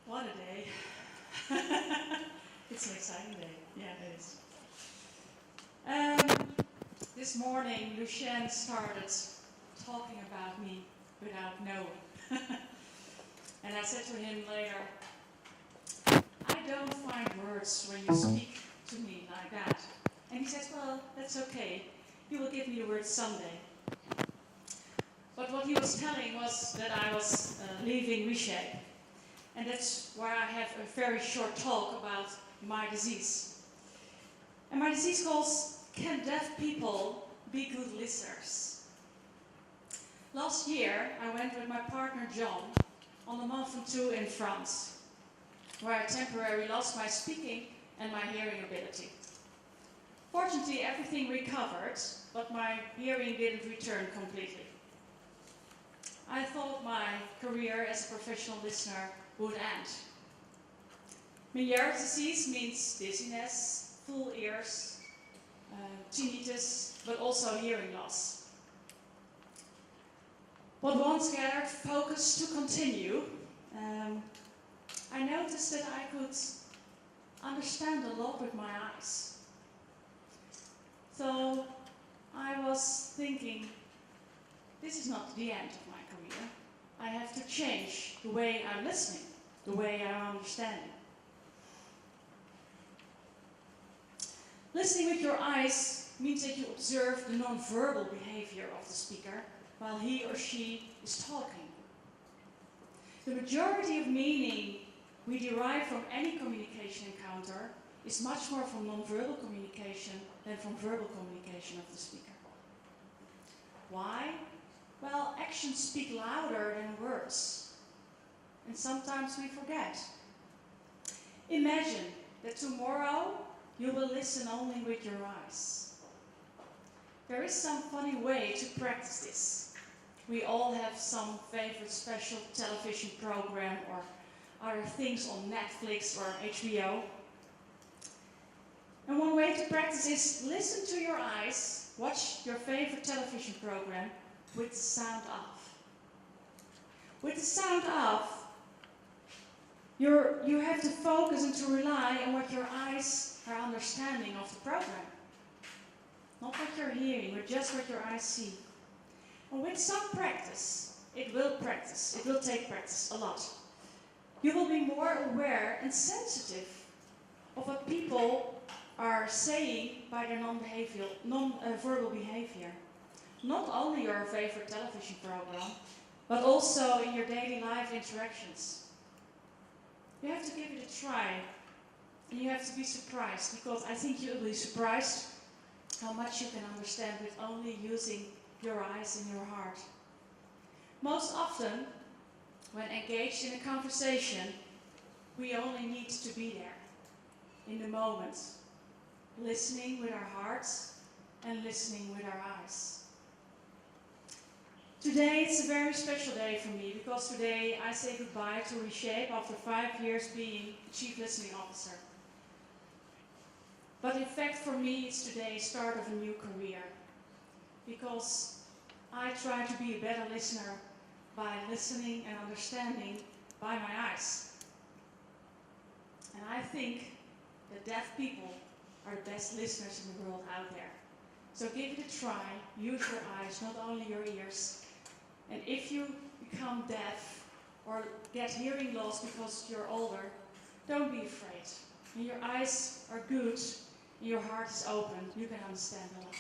What a day. It's an exciting day. Yeah, it is. This morning, Lucien started talking about me without knowing. And I said to him later, I don't find words when you speak to me like that. And he says, well, that's okay. You will give me the words someday. But what he was telling was that I was leaving Reshape. And that's why I have a very short talk about my disease. And my disease calls, can deaf people be good listeners? Last year, I went with my partner John on the Mont Ventoux in France, where I temporarily lost my speaking and my hearing ability. Fortunately, everything recovered, but my hearing didn't return completely. I thought my career as a professional listener would end. Meniere's disease means dizziness, full ears, tinnitus, but also hearing loss. But once gathered focus to continue, I noticed that I could understand a lot with my eyes. So I was thinking, this is not the end of my career. I have to change the way I'm listening, the way I'm understanding. Listening with your eyes means that you observe the non-verbal behavior of the speaker while he or she is talking. The majority of meaning we derive from any communication encounter is much more from non-verbal communication than from verbal communication of the speaker. Why? Well, actions speak louder than words, and sometimes we forget. Imagine that tomorrow you will listen only with your eyes. There is some funny way to practice this. We all have some favorite special television program or other things on Netflix or HBO. And one way to practice is listen to your eyes, watch your favorite television program, with the sound off. With the sound off, you have to focus and to rely on what your eyes are understanding of the program. Not what you're hearing, but just what your eyes see. And with some practice, it will take practice a lot. You will be more aware and sensitive of what people are saying by their non-verbal behavior. Not only your favorite television program, but also in your daily life interactions. You have to give it a try, and you have to be surprised, because I think you'll be surprised how much you can understand with only using your eyes and your heart. Most often, when engaged in a conversation, we only need to be there, in the moment, listening with our hearts and listening with our eyes. Today it's a very special day for me, because today I say goodbye to Reshape after 5 years being Chief Listening Officer. But in fact for me it's today the start of a new career, because I try to be a better listener by listening and understanding by my eyes. And I think that deaf people are the best listeners in the world out there. So give it a try, use your eyes, not only your ears. And if you become deaf or get hearing loss because you're older, don't be afraid. When your eyes are good and your heart is open, you can understand a lot.